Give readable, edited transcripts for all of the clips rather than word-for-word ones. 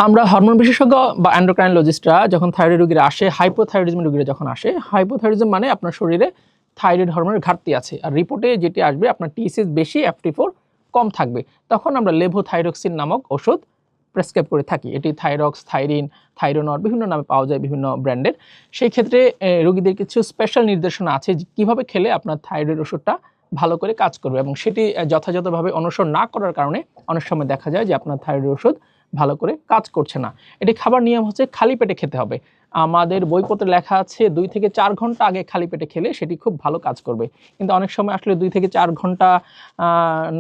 আমরা হরমোন বিশেষজ্ঞ বা এন্ডোক্রাইনোলজিস্টরা যখন থাইরয়েড রোগীরা আসে, হাইপোথাইরয়েডিজম রোগীরা যখন আসে, হাইপোথাইরয়েডিজম মানে আপনার শরীরে থাইরয়েড হরমোনের ঘাটতি আছে, আর রিপোর্টে যেটি আসবে আপনার TSH বেশি, FT4 কম থাকবে, তখন আমরা লেভোথাইরক্সিন নামক ওষুধ প্রেসক্রাইব করে থাকি। এটি থাইরক্স, থাইরিন, থাইরোনর বিভিন্ন নামে পাওয়া যায়, বিভিন্ন ব্র্যান্ডের। সেই ক্ষেত্রে রোগীদের কিছু স্পেশাল নির্দেশনা আছে যে কীভাবে খেলে আপনার থাইরয়েড ওষুধটা ভালো করে কাজ করবে, এবং সেটি যথাযথভাবে অনুসরণ না করার কারণে অনেক সময় দেখা যায় যে আপনার থাইরয়েড ওষুধ ভালো করে কাজ করছে না। এটি খাবার নিয়ম হচ্ছে খালি পেটে খেতে হবে। আমাদের বইপত্রে লেখা আছে 2 থেকে 4 ঘন্টা আগে খালি পেটে খেলে সেটি খুব ভালো কাজ করবে। কিন্তু অনেক সময় আসলে 2 থেকে 4 ঘন্টা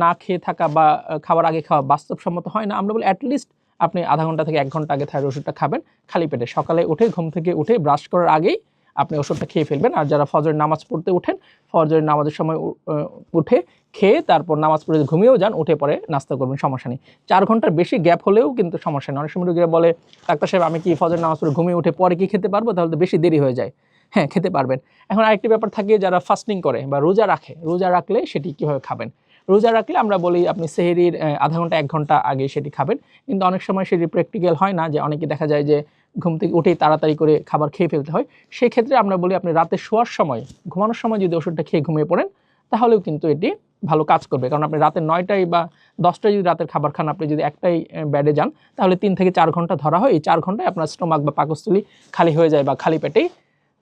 না খেয়ে থাকা বা খাবার আগে খাওয়া বাস্তবসম্মত হয় না। আমরা বলি অ্যাটলিস্ট আপনি আধা ঘন্টা থেকে 1 ঘন্টা আগে থাইরয়েড ওষুধটা খাবেন খালি পেটে। সকালে উঠে ঘুম থেকে উঠে ব্রাশ করার আগেই আপনি ওষুধটা খেয়ে ফেলবেন। আর যারা ফজরের নামাজ পড়তে উঠেন, ফজরের নামাজের সময় উঠে খেয়ে তারপর নামাজ পড়ে ঘুমিয়েও যান, উঠে পরে নাস্তা করবেন, সমস্যা নেই। 4 ঘন্টার বেশি গ্যাপ হলেও কিন্তু সমস্যা নেই। অনেক সময় রোগীরা বলে, ডাক্তার সাহেব আমি কি ফজরের নামাজ পড়ে ঘুমিয়ে উঠে পরে কি খেতে পারবো? তাহলে তো বেশি দেরি হয়ে যায়। হ্যাঁ, খেতে পারবেন। এখন আরেকটি ব্যাপার থাকে, যারা ফাস্টিং করে বা রোজা রাখে, রোজা রাখলে সেটি কীভাবে খাবেন? রোজা রাখলে আমরা বলি আপনি সেহরির আধা ঘন্টা 1 ঘন্টা আগে সেটি খাবেন। কিন্তু অনেক সময় সেটি প্র্যাকটিক্যাল হয় না, যে অনেকে দেখা যায় যে ঘুম থেকে উঠেই তাড়াতাড়ি করে খাবার খেয়ে ফেলতে হয়। সেই ক্ষেত্রে আমরা বলি আপনি রাতে শোয়ার সময়, ঘুমানোর সময় যদি ওষুধটা খেয়ে ঘুমিয়ে পড়েন, তাহলেও কিন্তু এটি ভালো কাজ করবে। কারণ আপনি রাতে 9টায় বা 10টায় যদি রাতের খাবার খান, আপনি যদি একটাই বেডে যান, তাহলে 3 থেকে 4 ঘন্টা ধরা হয়। এই 4 ঘন্টায় আপনার স্টোমাক বা পাকস্থলী খালি হয়ে যায় বা খালি পেটেই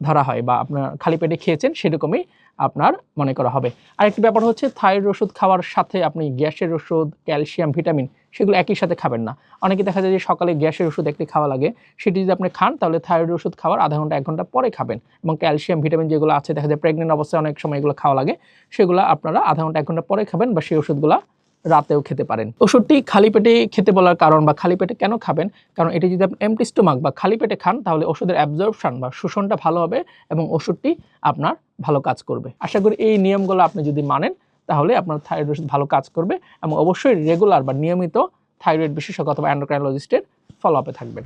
ধরা হয়, বা আপনার খালি পেটে খেয়েছেন সেরকমই আপনার মনে করা হবে। আরেকটি ব্যাপার হচ্ছে, থাইরয়েড ওষুধ খাওয়ার সাথে আপনি গ্যাসের ওষুধ, ক্যালসিয়াম, ভিটামিন সেগুলো একই সাথে খাবেন না। অনেকে দেখা যায় যে সকালে গ্যাসের ওষুধ একটি খাওয়া লাগে, সেটি যদি আপনি খান তাহলে থাইরয়েড ওষুধ খাওয়ার আধা ঘন্টা 1 ঘন্টা পরে খাবেন। এবং ক্যালসিয়াম, ভিটামিন যেগুলো আছে, দেখা যায় প্রেগনেন্ট অবস্থায় অনেক সময় এগুলো খাওয়া লাগে, সেগুলো আপনারা আধা ঘন্টা 1 ঘন্টা পরে খাবেন, বা সেই ওষুধগুলো রাতেও খেতে পারেন। ওষুধটি খালি পেটে খেতে বলার কারণ বা খালি পেটে কেন খাবেন, কারণ এটি যদি আপনি এমটি স্টোমাক বা খালি পেটে খান, তাহলে ওষুধের অ্যাবজর্পশন বা শোষণটা ভালো হবে এবং ওষুধটি আপনার ভালো কাজ করবে। আশা করি এই নিয়মগুলো আপনি যদি মানেন, তাহলে আপনার থাইরয়েড ওষুধ ভালো কাজ করবে, এবং অবশ্যই রেগুলার বা নিয়মিত থাইরয়েড বিশেষজ্ঞ অথবা এন্ডোক্রাইনোলজিস্টের ফলো আপে থাকবেন।